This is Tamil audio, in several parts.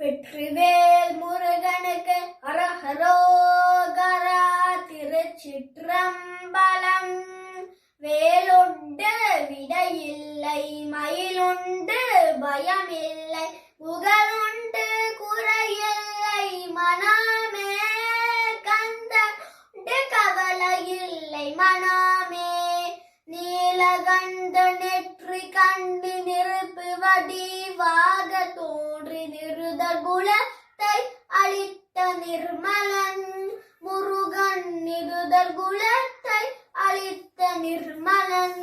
வெற்றிவேல் முருகனுக்கு அரஹரோகரா. திருச்சிற்றம்பலம். வேலுண்டு விடையில்லை, மயிலுண்டு பயமில்லை, புகழுண்டு குறையில்லை, மனமே கந்தண்டு கவலையில்லை மனமே. நீலகண்ட நெற்றி கண்டு நெருப்பு வடிவாக தோன்றி நிருதர் குலத்தை அளித்த நிர்மலன் முருகன். நிருதர் குலத்தை அளித்த நிர்மலன்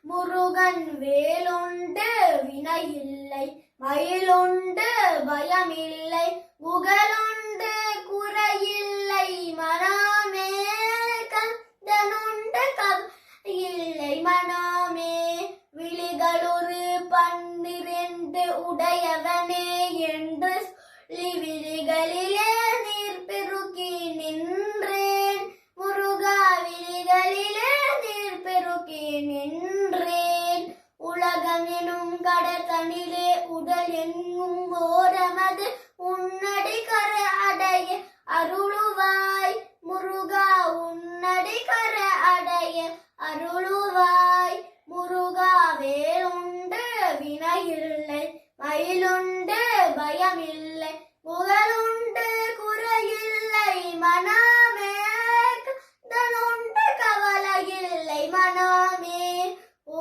முருகன். வேலுண்டு வினையில்லை, மயிலுண்டு பயமில்லை, புகழுண்டு குறையில்லை, மனமே கந்தனுண்டு இல்லை மனமே. விழிகளொரு 12 உடையவனே என்று சொல்லி விழிகளிலே நீர் பெருக்கி நின்றேன் முருகா. விழிகளிலே நீர் பெருக்கி நின்றேன். உலகம் எனும் கடற்கனிலே உடல் என்னும் ஓரமது உன்னடி கர அடைய அருளுவாய் முருகா. உன்னடி கர அடைய அருளுவாய் முருகா. வேலுண்டு வினையில்லை, மயிலுண்டு பயமில்லை, புகழுண்டு குறையில்லை, மனமே கந்தனுண்டு கவலையில்லை மனமே.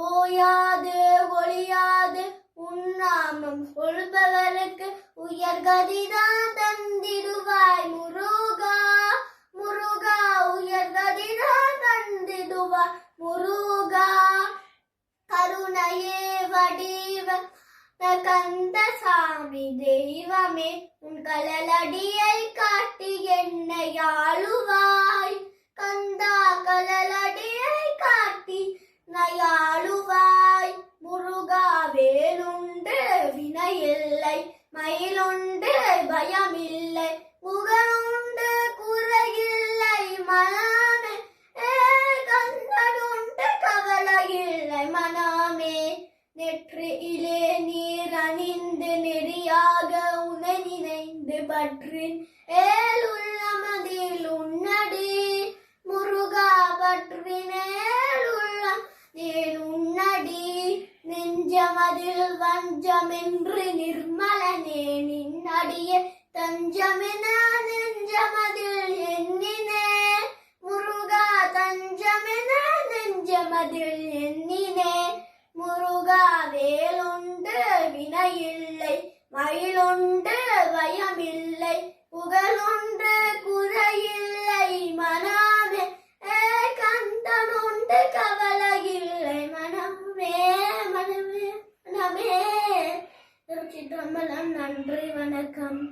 ஓயாது ஒளியாது உன்னாமம் சொல்பவருக்கு உயர்கதிதான் தந்திடுவாய் முருகா. முருகா உயர்கதிதான் தந்திடுவாய் முருகா. கருணையே வடிவ கந்தசாமி தெய்வமே, உன் கலலடியை காட்டி என்னை ஆளுவாய் கந்தா. கலலடியை காட்டி நயாளுவாய் முருகா. வேலுண்டு வினையில்லை, மயிலுண்டு பயமில்லை, புகழுண்டு குறையில்லை, மனமே கந்தனுண்டு கவலையில்லை மனமே. நெற்றியிலே நீர் அணிந்து நெறியாக உனை நினைந்து பற்றின் ஏழுள்ளமதில் உன்னடி முருகா. பற்றினேல் உள்ளம் உன்னடி. நெஞ்சமதில் வஞ்சமென்று நிர்மலனே நின்னடியே தஞ்சமென நெஞ்சமதில் எண்ணினே முருகா. தஞ்சமென நெஞ்சமதில் எண்ணினே முருகா. வேலுண்டு வினையில்லை, மயிலுண்டு பயமில்லை, புகழுண்டு குறையில்லை, மனமே கந்தனுண்டு கவலையில்லை மனமே. மனமே மனமே. திருச்சிற்றம்பலம். நன்றி, வணக்கம்.